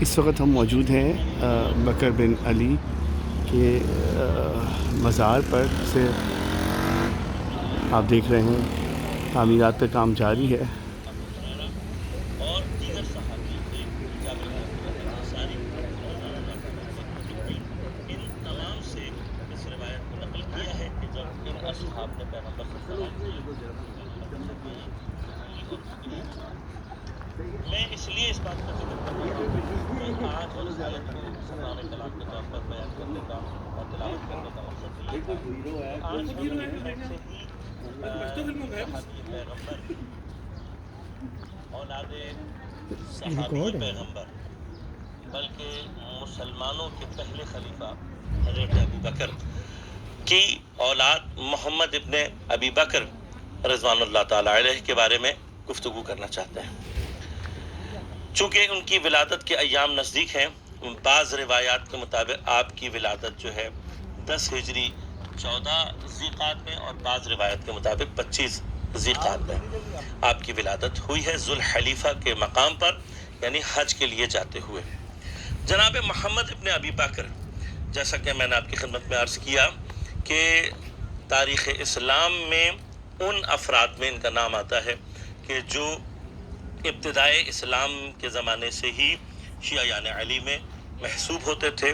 اس وقت ہم موجود ہیں بکر بن علی کے مزار پر سے آپ دیکھ رہے ہیں تعمیرات پہ کام جاری ہے۔ اور دیگر صحابیوں سے جابر بن عبداللہ الانصاری رضوان اللہ تعالیٰ علیہ مجمعین، ان تمام سے اس روایت کو نقل کیا ہے کہ جب ان اصحاب نے پیغمبر سے سوال کیا تو پیغمبر نے فرمایا کہ علی اور اس کے بیٹے ہیں۔ میں اس لیے اس بات کا ذکر کر رہا ہوں کہ آج اس آیت کو سماع کلام کے طور پر بیان کرنے کا اور تلاوت کرنے کا مقصد یہ تھا کہ آج ہم نے بہت سے ہی صحابی پیغمبر، اولاد صحابی پیغمبر، بلکہ مسلمانوں کے پہلے خلیفہ حضرت ابو بکر کی اولاد محمد ابن ابی بکر رضوان اللہ تعالی علیہ کے بارے میں گفتگو کرنا چاہتے ہیں۔ چونکہ ان کی ولادت کے ایام نزدیک ہیں، بعض روایات کے مطابق آپ کی ولادت جو ہے 10 ہجری 14 ذیقعد میں اور بعض روایت کے مطابق 25 ذیقعد میں آپ کی ولادت ہوئی ہے ذوالحلیفہ کے مقام پر، یعنی حج کے لیے جاتے ہوئے۔ جناب محمد ابن ابی بکر، جیسا کہ میں نے آپ کی خدمت میں عرض کیا کہ تاریخ اسلام میں ان افراد میں ان کا نام آتا ہے کہ جو ابتدائے اسلام کے زمانے سے ہی شیعیان علی میں محسوب ہوتے تھے،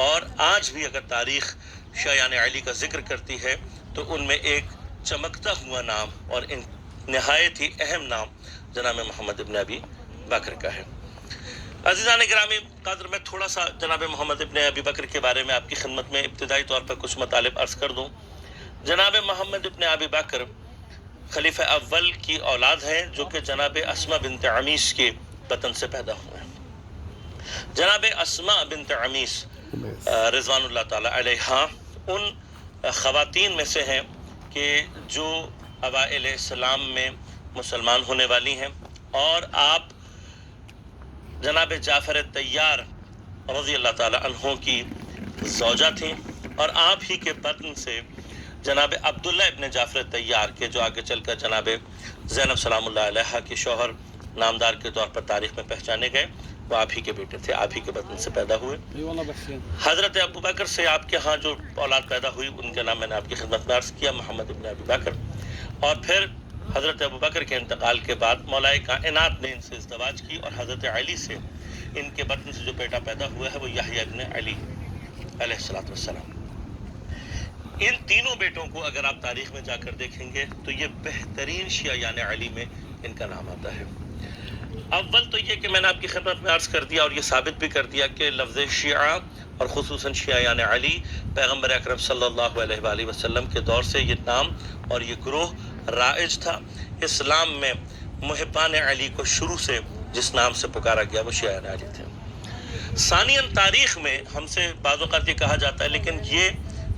اور آج بھی اگر تاریخ شیعیان علی کا ذکر کرتی ہے تو ان میں ایک چمکتا ہوا نام اور نہایت ہی اہم نام جناب محمد ابن ابی بکر کا ہے۔ عزیزان گرامی قدر، میں تھوڑا سا جناب محمد ابن ابی بکر کے بارے میں آپ کی خدمت میں ابتدائی طور پر کچھ مطالب عرض کر دوں۔ جناب محمد ابن ابی بکر خلیفہ اول کی اولاد ہیں جو کہ جناب اسماء بنت عمیس کے بطن سے پیدا ہوئے ہیں۔ جناب اسماء بنت عمیس رضوان اللہ تعالی علیہا ان خواتین میں سے ہیں کہ جو اوائل اسلام میں مسلمان ہونے والی ہیں، اور آپ جناب جعفر طیار رضی اللہ تعالی عنہ کی زوجہ تھیں، اور آپ ہی کے بطن سے جناب عبداللہ ابن جعفر طیار کے جو آگے چل کر جناب زینب سلام اللہ علیہ کے شوہر نامدار کے طور پر تاریخ میں پہچانے گئے، وہ آپ ہی کے بیٹے تھے، آپ ہی کے بطن سے پیدا ہوئے۔ حضرت ابو بکر سے آپ کے ہاں جو اولاد پیدا ہوئی ان کا نام میں نے آپ کی خدمت میں عرض کیا، محمد ابن ابی بکر، اور پھر حضرت ابو بکر کے انتقال کے بعد مولا کائنات نے ان سے ازدواج کی، اور حضرت علی سے ان کے بطن سے جو بیٹا پیدا ہوا ہے وہ یحییٰ ابن علی علیہ السلام۔ ان تینوں بیٹوں کو اگر آپ تاریخ میں جا کر دیکھیں گے تو یہ بہترین شیعیان علی میں ان کا نام آتا ہے۔ اول تو یہ کہ میں نے آپ کی خدمت میں عرض کر دیا اور یہ ثابت بھی کر دیا کہ لفظ شیعہ اور خصوصاً شیعیان علی پیغمبر اکرم صلی اللہ علیہ وآلہ وسلم کے دور سے یہ نام اور یہ گروہ رائج تھا۔ اسلام میں محبان علی کو شروع سے جس نام سے پکارا گیا وہ شیعیان علی تھے۔ ثانیاً تاریخ میں ہم سے بعض اوقات یہ کہا جاتا ہے، لیکن یہ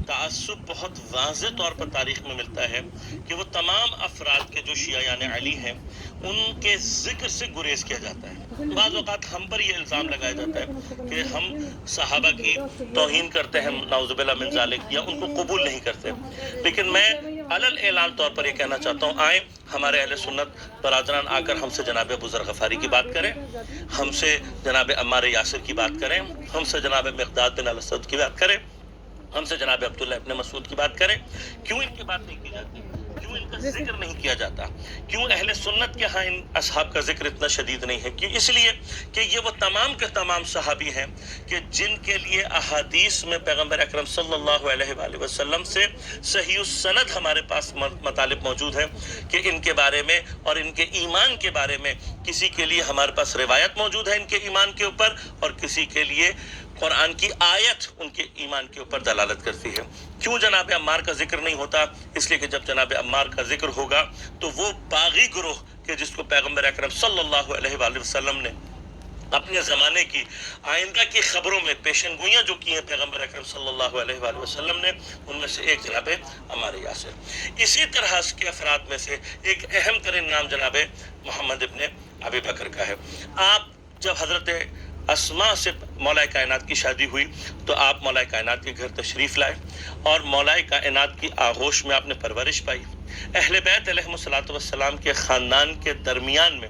تعصب بہت واضح طور پر تاریخ میں ملتا ہے کہ وہ تمام افراد کے جو شیعیان علی ہیں ان کے ذکر سے گریز کیا جاتا ہے۔ بعض اوقات ہم پر یہ الزام لگایا جاتا ہے کہ ہم صحابہ کی توہین کرتے ہیں، نعوذ باللہ من ذالک، یا ان کو قبول نہیں کرتے، لیکن میں علل اعلان طور پر یہ کہنا چاہتا ہوں، آئیں ہمارے اہل سنت برادران آ کر ہم سے جناب ابو ذر غفاری کی بات کریں، ہم سے جناب عمار یاسر کی بات کریں، ہم سے جناب مقداد بن الاسود کی بات کریں، ہم سے جناب عبداللہ ابن مسعود کی بات کریں۔ کیوں ان کی بات نہیں کی جاتی؟ کیوں ان کا ذکر نہیں کیا جاتا؟ کیوں اہل سنت کے ہاں ان اصحاب کا ذکر اتنا شدید نہیں ہے؟ کیوں؟ اس لیے کہ یہ وہ تمام کے تمام صحابی ہیں کہ جن کے لیے احادیث میں پیغمبر اکرم صلی اللہ علیہ وآلہ وسلم سے صحیح السند ہمارے پاس مطالب موجود ہیں کہ ان کے بارے میں اور ان کے ایمان کے بارے میں کسی کے لیے ہمارے پاس روایت موجود ہے ان کے ایمان کے اوپر، اور کسی کے لیے قرآن کی آیت ان کے ایمان کے اوپر دلالت کرتی ہے۔ کیوں جناب عمار کا ذکر نہیں ہوتا؟ اس لیے کہ جب جناب عمار کا ذکر ہوگا تو وہ باغی گروہ کہ جس کو پیغمبر اکرم صلی اللہ علیہ وآلہ وسلم نے اپنے زمانے کی آئندہ کی خبروں میں پیشن گوئیاں جو کی ہیں پیغمبر اکرم صلی اللہ علیہ وآلہ وسلم نے، ان میں سے ایک جناب عمار یاسر۔ اسی طرح کے افراد میں سے ایک اہم ترین نام جناب محمد ابن ابی بکر کا ہے۔ آپ جب حضرت اسماء سے مولا کائنات کی شادی ہوئی تو آپ مولا کائنات کے گھر تشریف لائے، اور مولا کائنات کی آغوش میں آپ نے پرورش پائی۔ اہل بیت علیہ الصلوۃ والسلام کے خاندان کے درمیان میں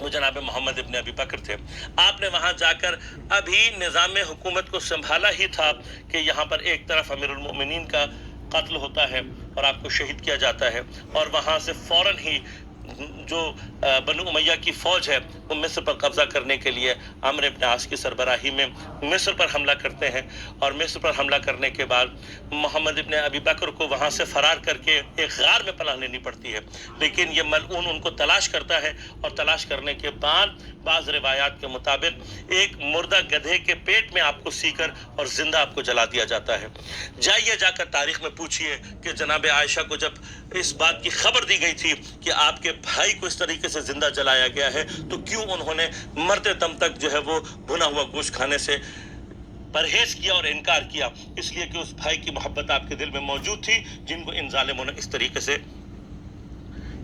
وہ جناب محمد ابن ابی بکر تھے. آپ نے وہاں جا کر ابھی نظام حکومت کو سنبھالا ہی تھا کہ یہاں پر ایک طرف امیر المؤمنین کا قتل ہوتا ہے اور آپ کو شہید کیا جاتا ہے، اور وہاں سے فوراً ہی جو بنو امیہ کی فوج ہے وہ مصر پر قبضہ کرنے کے لیے عمرو ابن عاص کی سربراہی میں مصر پر حملہ کرتے ہیں. اور مصر پر حملہ کرنے کے بعد محمد ابن ابی بکر کو وہاں سے فرار کر کے ایک غار میں پناہ لینی پڑتی ہے. لیکن یہ ملعون ان کو تلاش کرتا ہے، اور تلاش کرنے کے بعد بعض روایات کے مطابق ایک مردہ گدھے کے پیٹ میں آپ کو سی کر اور زندہ آپ کو جلا دیا جاتا ہے. جائیے جا کر تاریخ میں پوچھئے کہ جناب عائشہ کو جب اس بات کی خبر دی گئی تھی کہ آپ کے بھائی کو اس طریقے سے زندہ جلایا گیا ہے، تو کیوں انہوں نے مرتے دم تک جو ہے وہ بھنا ہوا گوشت کھانے سے پرہیز کیا اور انکار کیا؟ اس لیے کہ اس بھائی کی محبت آپ کے دل میں موجود تھی جن کو ان ظالموں نے اس طریقے سے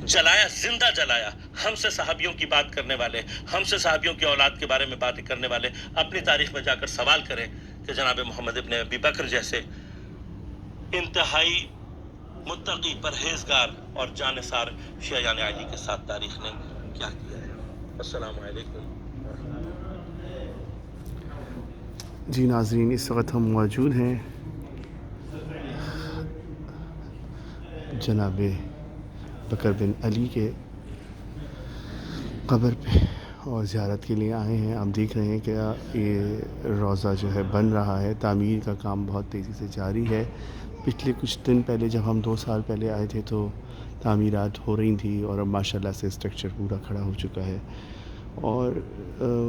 جلایا، زندہ جلایا. ہم سے صحابیوں کی بات کرنے والے، ہم سے صحابیوں کی اولاد کے بارے میں باتیں کرنے والے اپنی تاریخ میں جا کر سوال کریں کہ جناب محمد ابن ابی بکر جیسے انتہائی متقی، پرہیزگار اور جانثار شیعان علی کے ساتھ تاریخ نے کیا کیا ہے. السلام علیکم. جی ناظرین، اس وقت ہم موجود ہیں جناب بکر بن علی کے قبر پہ اور زیارت کے لیے آئے ہیں. آپ دیکھ رہے ہیں کہ یہ روضہ جو ہے بن رہا ہے، تعمیر کا کام بہت تیزی سے جاری ہے. پچھلے کچھ دن پہلے جب ہم 2 سال پہلے آئے تھے تو تعمیرات ہو رہی تھیں، اور اب ماشاءاللہ سے اسٹرکچر پورا کھڑا ہو چکا ہے. اور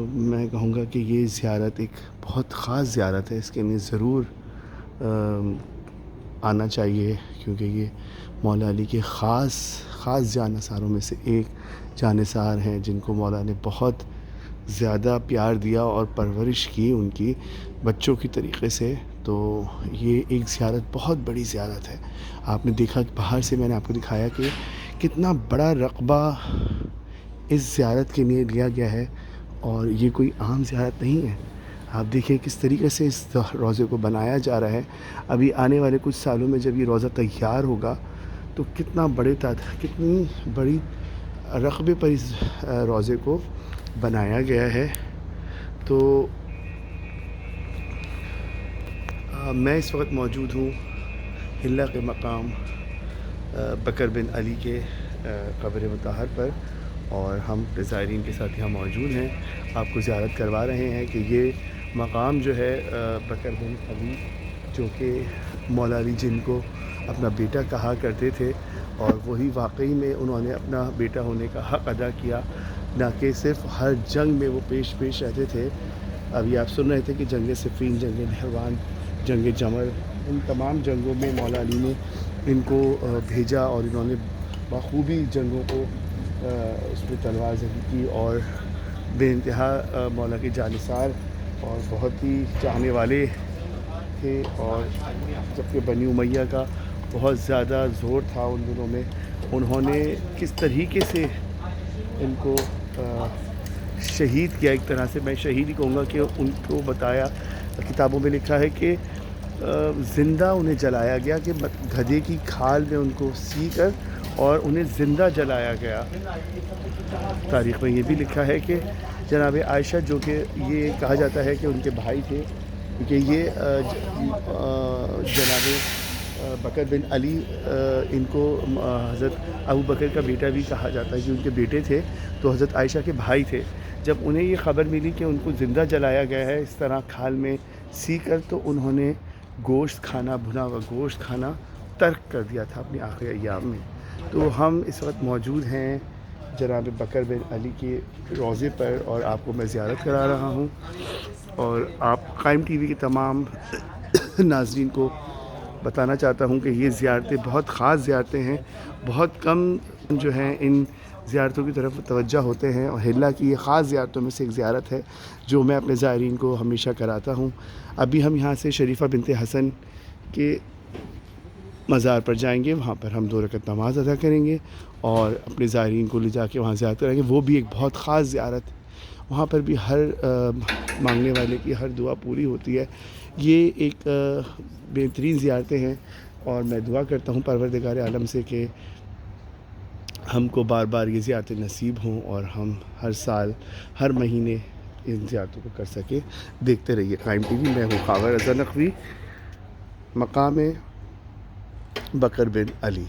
میں کہوں گا کہ یہ زیارت ایک بہت خاص زیارت ہے، اس کے لیے ضرور آنا چاہیے، کیونکہ یہ مولا علی کے خاص جانثاروں میں سے ایک جانثار ہیں جن کو مولا نے بہت زیادہ پیار دیا اور پرورش کی ان کی بچوں کی طریقے سے. تو یہ ایک زیارت بہت بڑی زیارت ہے. آپ نے دیکھا کہ باہر سے میں نے آپ کو دکھایا کہ کتنا بڑا رقبہ اس زیارت کے لیے لیا گیا ہے، اور یہ کوئی عام زیارت نہیں ہے. آپ دیکھیں کس طریقے سے اس روضے کو بنایا جا رہا ہے. ابھی آنے والے کچھ سالوں میں جب یہ روضہ تیار ہوگا تو کتنی بڑی رقبے پر اس روضے کو بنایا گیا ہے. تو میں اس وقت موجود ہوں حلہ کے مقام بکر بن علی کے قبر مطہر پر، اور ہم زائرین کے ساتھ یہاں موجود ہیں. آپ کو زیارت کروا رہے ہیں کہ یہ مقام جو ہے بکر بن علی، جو کہ مولا علی جن کو اپنا بیٹا کہا کرتے تھے، اور وہی واقعی میں انہوں نے اپنا بیٹا ہونے کا حق ادا کیا، نہ کہ صرف ہر جنگ میں وہ پیش رہتے تھے. ابھی آپ سن رہے تھے کہ جنگ صفین، جنگ نہروان، جنگ جمل، ان تمام جنگوں میں مولا علی نے ان کو بھیجا، اور انہوں نے بخوبی جنگوں کو اس پہ تلوار زنی کی، اور بے انتہا مولا کے جانثار اور بہت ہی چاہنے والے تھے. اور جبکہ بنی امیہ کا بہت زیادہ زور تھا ان دنوں میں، انہوں نے کس طریقے سے ان کو شہید کیا. ایک طرح سے میں شہید ہی کہوں گا کہ ان کو بتایا، کتابوں میں لکھا ہے کہ زندہ انہیں جلایا گیا، کہ گدھے کی کھال میں ان کو سی کر اور انہیں زندہ جلایا گیا. تاریخ میں یہ بھی لکھا ہے کہ جناب عائشہ، جو کہ یہ کہا جاتا ہے کہ ان کے بھائی تھے، کیونکہ یہ جناب بکر بن علی، ان کو حضرت ابو بکر کا بیٹا بھی کہا جاتا ہے کہ ان کے بیٹے تھے، تو حضرت عائشہ کے بھائی تھے. جب انہیں یہ خبر ملی کہ ان کو زندہ جلایا گیا ہے اس طرح کھال میں سی کر، تو انہوں نے بھنا ہوا گوشت کھانا ترک کر دیا تھا اپنے آخری ایام میں. تو ہم اس وقت موجود ہیں جناب بکر بن علی کے روضے پر، اور آپ کو میں زیارت کرا رہا ہوں. اور آپ قائم ٹی وی کے تمام ناظرین کو بتانا چاہتا ہوں کہ یہ زیارتیں بہت خاص زیارتیں ہیں. بہت کم جو ہیں ان زیارتوں کی طرف توجہ ہوتے ہیں، اور حلہ کی یہ خاص زیارتوں میں سے ایک زیارت ہے جو میں اپنے زائرین کو ہمیشہ کراتا ہوں. ابھی ہم یہاں سے شریفہ بنت حسن کے مزار پر جائیں گے، وہاں پر ہم 2 رکعت نماز ادا کریں گے، اور اپنے زائرین کو لے جا کے وہاں زیارت کریں گے. وہ بھی ایک بہت خاص زیارت، وہاں پر بھی ہر مانگنے والے کی ہر دعا پوری ہوتی ہے. یہ ایک بہترین زیارتیں ہیں، اور میں دعا کرتا ہوں پروردگار عالم سے کہ ہم کو بار بار یہ زیارتیں نصیب ہوں اور ہم ہر سال ہر مہینے ان زیارتوں کو کر سکیں. دیکھتے رہیے قائم ٹی وی. میں ہوں خاور رضا نقوی, مقام بکر بن علی.